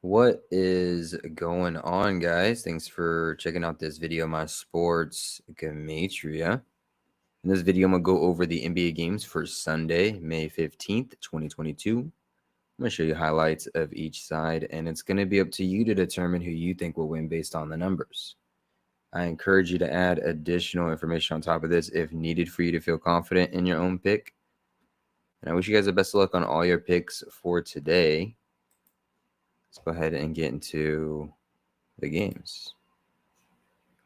What is going on, guys? Thanks for checking out this video, my sports Gematria. In this video, I'm going to go over the NBA games for Sunday, May 15th, 2022. I'm going to show you highlights of each side, and it's going to be up to you to determine who you think will win based on the numbers. I encourage you to add additional information on top of this if needed for you to feel confident in your own pick. And I wish you guys the best of luck on all your picks for today. Let's go ahead and get into the games.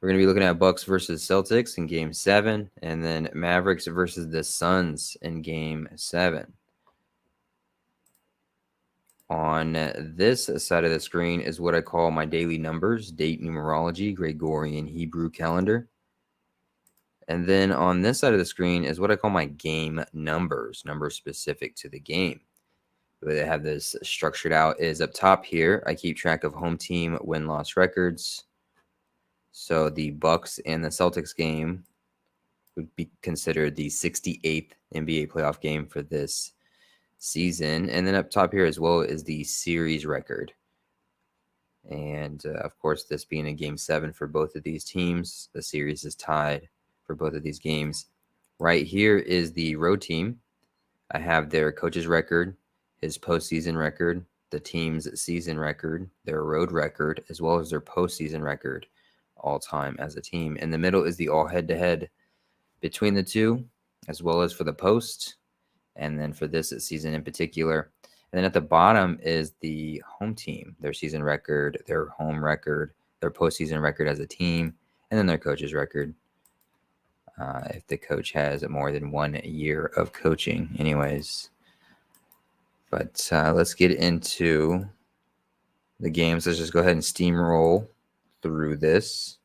We're going to be looking at Bucks versus Celtics in Game 7, and then Mavericks versus the Suns in Game 7. On this side of the screen is what I call my daily numbers, date numerology, Gregorian Hebrew calendar. And then on this side of the screen is what I call my game numbers specific to the game. The way they have this structured out is up top here. I keep track of home team win-loss records. So the Bucks and the Celtics game would be considered the 68th NBA playoff game for this season. And then up top here as well is the series record. And of course, this being a Game 7 for both of these teams, the series is tied for both of these games. Right here is the road team. I have their coach's record, his postseason record, the team's season record, their road record, as well as their postseason record all time as a team. In the middle is the all head-to-head between the two, as well as for the post, and then for this season in particular. And then at the bottom is the home team, their season record, their home record, their postseason record as a team, and then their coach's record. If the coach has more than 1 year of coaching anyways. But let's get into the games. Let's just go ahead and steamroll through this.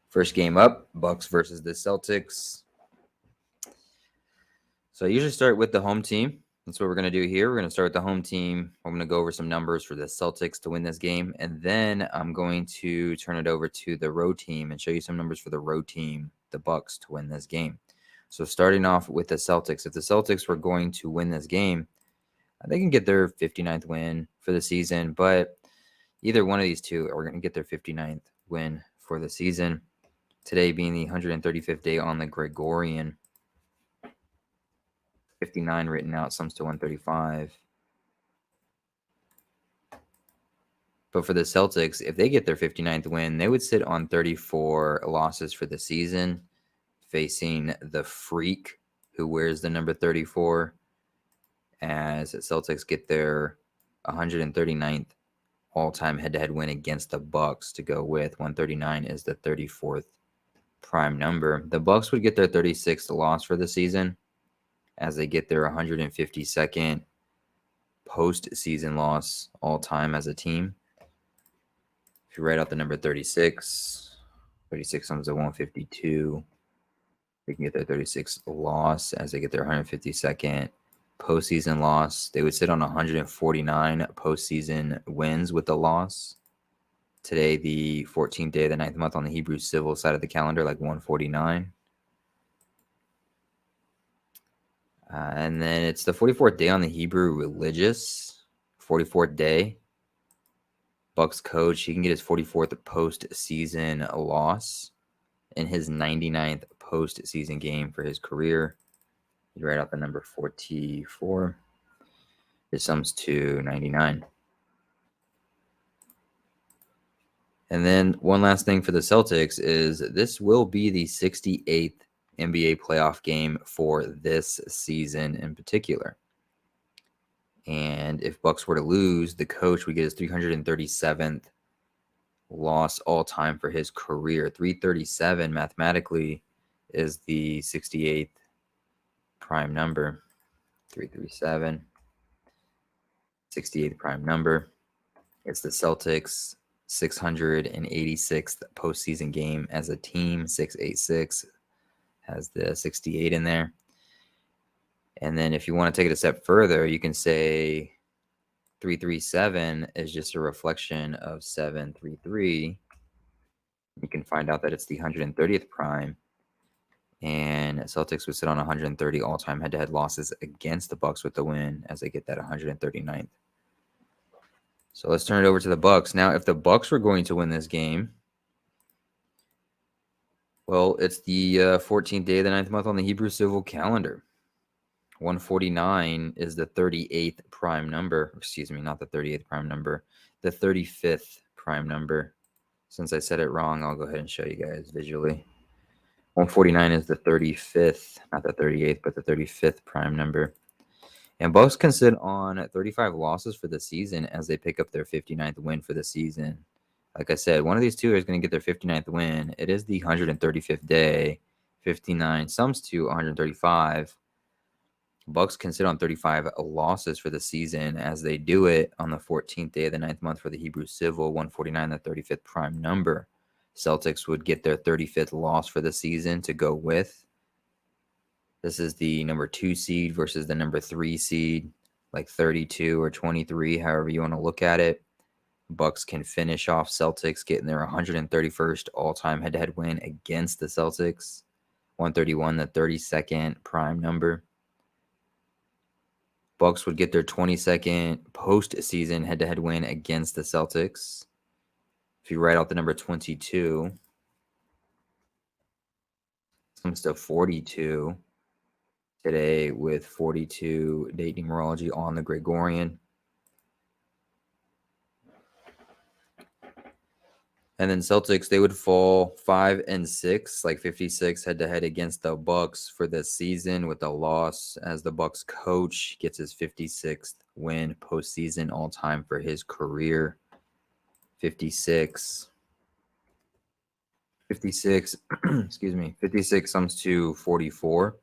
First game up, Bucks versus the Celtics. So I usually start with the home team. That's what we're going to do here. We're going to start with the home team. I'm going to go over some numbers for the Celtics to win this game. And then I'm going to turn it over to the road team and show you some numbers for the road team, the Bucks, to win this game. So starting off with the Celtics, if the Celtics were going to win this game, they can get their 59th win for the season. But either one of these two are going to get their 59th win for the season. Today being the 135th day on the Gregorian. 59 written out sums to 135. But for the Celtics, if they get their 59th win, they would sit on 34 losses for the season, facing the Freak, who wears the number 34, as Celtics get their 139th all-time head-to-head win against the Bucks to go with. 139 is the 34th prime number. The Bucks would get their 36th loss for the season, as they get their 152nd postseason loss all time as a team. If you write out the number 36, 36 comes to 152. They can get their 36th loss as they get their 152nd postseason loss. They would sit on 149 postseason wins with the loss. Today, the 14th day of the 9th month on the Hebrew civil side of the calendar, like 149. And then it's the 44th day on the Hebrew religious. 44th day. Bucks coach, he can get his 44th postseason loss in his 99th postseason game for his career. You write out the number 44. It sums to 99. And then one last thing for the Celtics is this will be the 68th NBA playoff game for this season in particular. And if Bucks were to lose, the coach would get his 337th loss all time for his career. 337 mathematically is the 68th prime number. 337, 68th prime number. It's the Celtics' 686th postseason game as a team. 686 has the 68 in there. And then if you want to take it a step further, you can say 337 is just a reflection of 733. You can find out that it's the 130th prime. And Celtics would sit on 130 all-time head-to-head losses against the Bucks with the win as they get that 139th. So let's turn it over to the Bucks. Now, if the Bucks were going to win this game, well, it's the 14th day of the 9th month on the Hebrew civil calendar. 149 is the 38th prime number. Excuse me, not the 38th prime number. The 35th prime number. Since I said it wrong, I'll go ahead and show you guys visually. 149 is the 35th, not the 38th, but the 35th prime number. And Bucks can sit on 35 losses for the season as they pick up their 59th win for the season. Like I said, one of these two is going to get their 59th win. It is the 135th day. 59 sums to 135. Bucks can sit on 35 losses for the season as they do it on the 14th day of the 9th month for the Hebrew civil, 149, the 35th prime number. Celtics would get their 35th loss for the season to go with. This is the number 2 seed versus the number 3 seed, like 32 or 23, however you want to look at it. Bucks can finish off Celtics, getting their 131st all-time head-to-head win against the Celtics. 131, the 32nd prime number. Bucks would get their 22nd postseason head-to-head win against the Celtics. If you write out the number 22, it comes to 42 today with 42 date numerology on the Gregorian. And then Celtics, they would fall 5 and 6, like 56 head-to-head against the Bucks for the season with a loss as the Bucks coach gets his 56th win postseason all-time for his career. 56, excuse me, 56 sums to 44.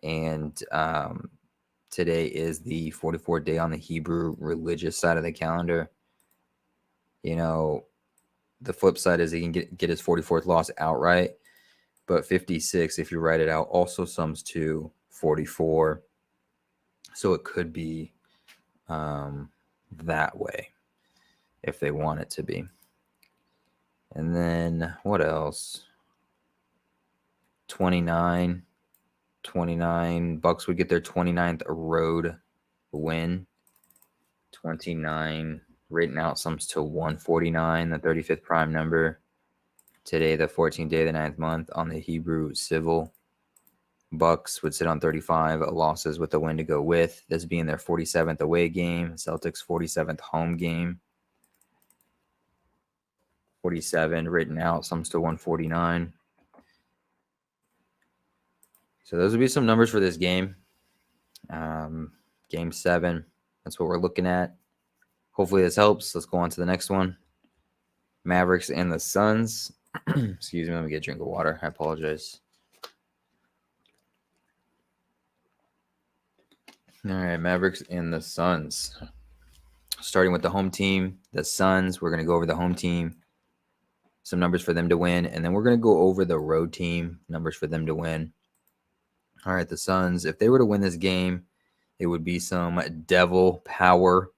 And today is the 44th day on the Hebrew religious side of the calendar. You know, the flip side is he can get his 44th loss outright, but 56, if you write it out, also sums to 44. So it could be that way if they want it to be. And then what else? 29. Bucks would get their 29th road win. 29 written out sums to 149, the 35th prime number. Today, the 14th day of the 9th month on the Hebrew civil. Bucks would sit on 35 losses with the win to go with. This being their 47th away game. Celtics 47th home game. 47 written out sums to 149. So those would be some numbers for this game. Game 7. That's what we're looking at. Hopefully this helps. Let's go on to the next one. Mavericks and the Suns. Excuse me, let me get a drink of water. I apologize. All right, Mavericks and the Suns. Starting with the home team, the Suns. We're going to go over the home team, some numbers for them to win, and then we're going to go over the road team, numbers for them to win. All right, the Suns, if they were to win this game, it would be some devil power.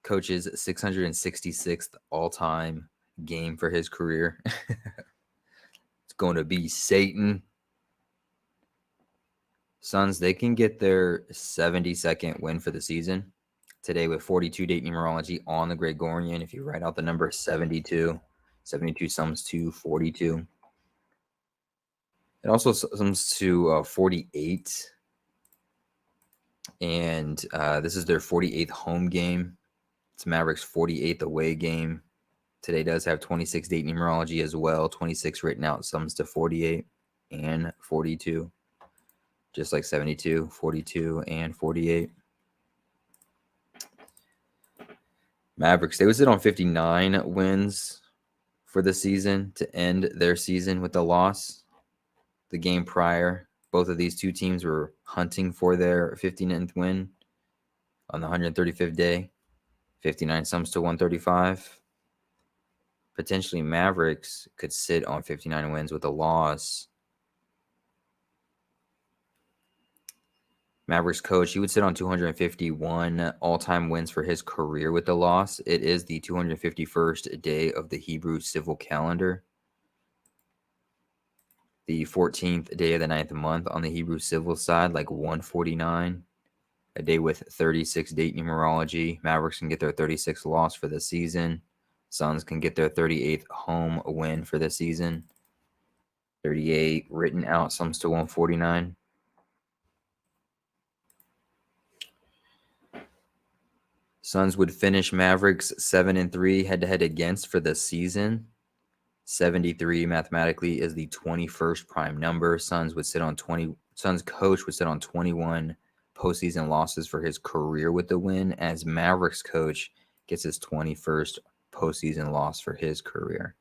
Coach's 666th all-time game for his career. It's going to be Satan. Suns, they can get their 72nd win for the season today with 42 date numerology on the Gregorian. If you write out the number 72, 72 sums to 42. It also sums to 48. And this is their 48th home game. It's Mavericks' 48th away game. Today does have 26 date numerology as well. 26 written out sums to 48 and 42. Just like 72, 42, and 48. Mavericks, they would sit on 59 wins for the season to end their season with a loss. The game prior, both of these two teams were hunting for their 59th win on the 135th day. 59 sums to 135. Potentially Mavericks could sit on 59 wins with a loss. Mavericks coach, he would sit on 251 all-time wins for his career with the loss. It is the 251st day of the Hebrew civil calendar. The 14th day of the 9th month on the Hebrew civil side, like 149. A day with 36 date numerology. Mavericks can get their 36th loss for the season. Suns can get their 38th home win for the season. 38 written out sums to 149. Suns would finish Mavericks 7-3 head-to-head against for the season. 73 mathematically is the 21st prime number. Suns coach would sit on 21 postseason losses for his career with the win, as Mavericks coach gets his 21st postseason loss for his career.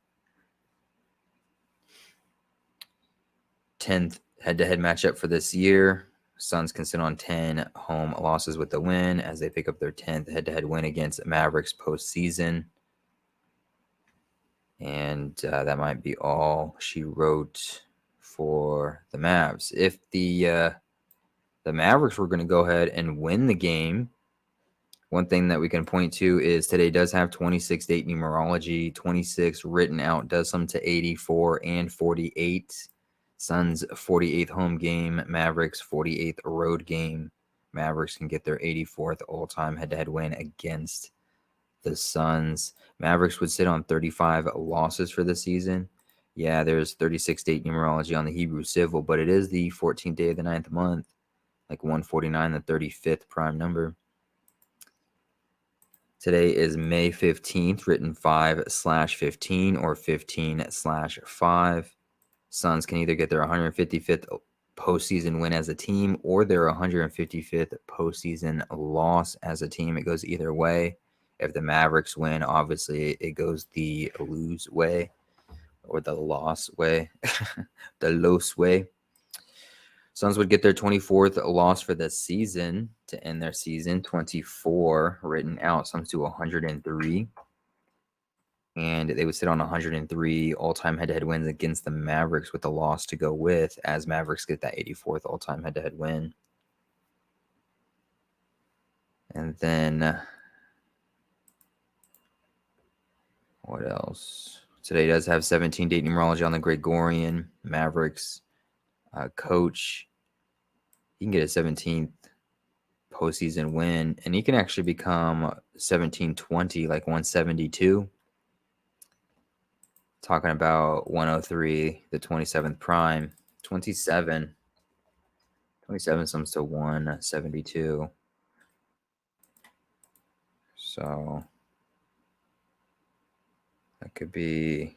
10th head-to-head matchup for this year. Suns can sit on 10 home losses with the win as they pick up their 10th head-to-head win against Mavericks postseason. And that might be all she wrote for the Mavs. If the Mavericks were going to go ahead and win the game, one thing that we can point to is today does have 26 date numerology. 26 written out does sum to 84 and 48. Suns 48th home game, Mavericks 48th road game. Mavericks can get their 84th all-time head-to-head win against the Suns. Mavericks would sit on 35 losses for the season. Yeah, there's 36 date numerology on the Hebrew civil, but it is the 14th day of the 9th month, like 149, the 35th prime number. Today is May 15th, written 5/15 or 15/5. Suns can either get their 155th postseason win as a team or their 155th postseason loss as a team. It goes either way. If the Mavericks win, obviously it goes the lose way or the loss way, the los way. Suns would get their 24th loss for the season to end their season. 24 written out sums to 103. And they would sit on 103 all-time head-to-head wins against the Mavericks with the loss to go with, as Mavericks get that 84th all-time head-to-head win. And then what else? Today does have 17 date numerology on the Gregorian. Mavericks coach, he can get a 17th postseason win, and he can actually become 1720, like 172. Talking about 103, the 27th prime. 27 sums to 172. So that could be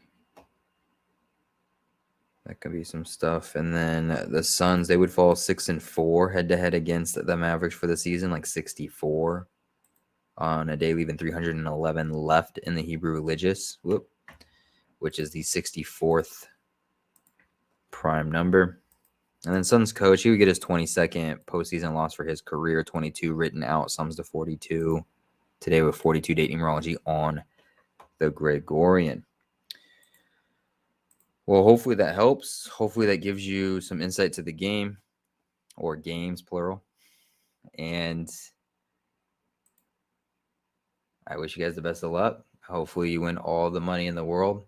some stuff. And then the Suns, they would fall 6-4 head-to-head against the Mavericks for the season, like 64 on a day leaving 311 left in the Hebrew Religious, which is the 64th prime number. And then Suns coach, he would get his 22nd postseason loss for his career. 22 written out sums to 42. Today with 42 date numerology on the Gregorian. Well, hopefully that helps. Hopefully that gives you some insight to the game, or games, plural. And I wish you guys the best of luck. Hopefully you win all the money in the world.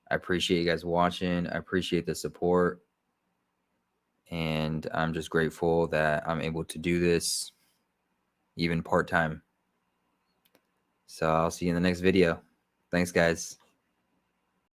I appreciate you guys watching. I appreciate the support. And I'm just grateful that I'm able to do this even part-time. So I'll see you in the next video. Thanks, guys.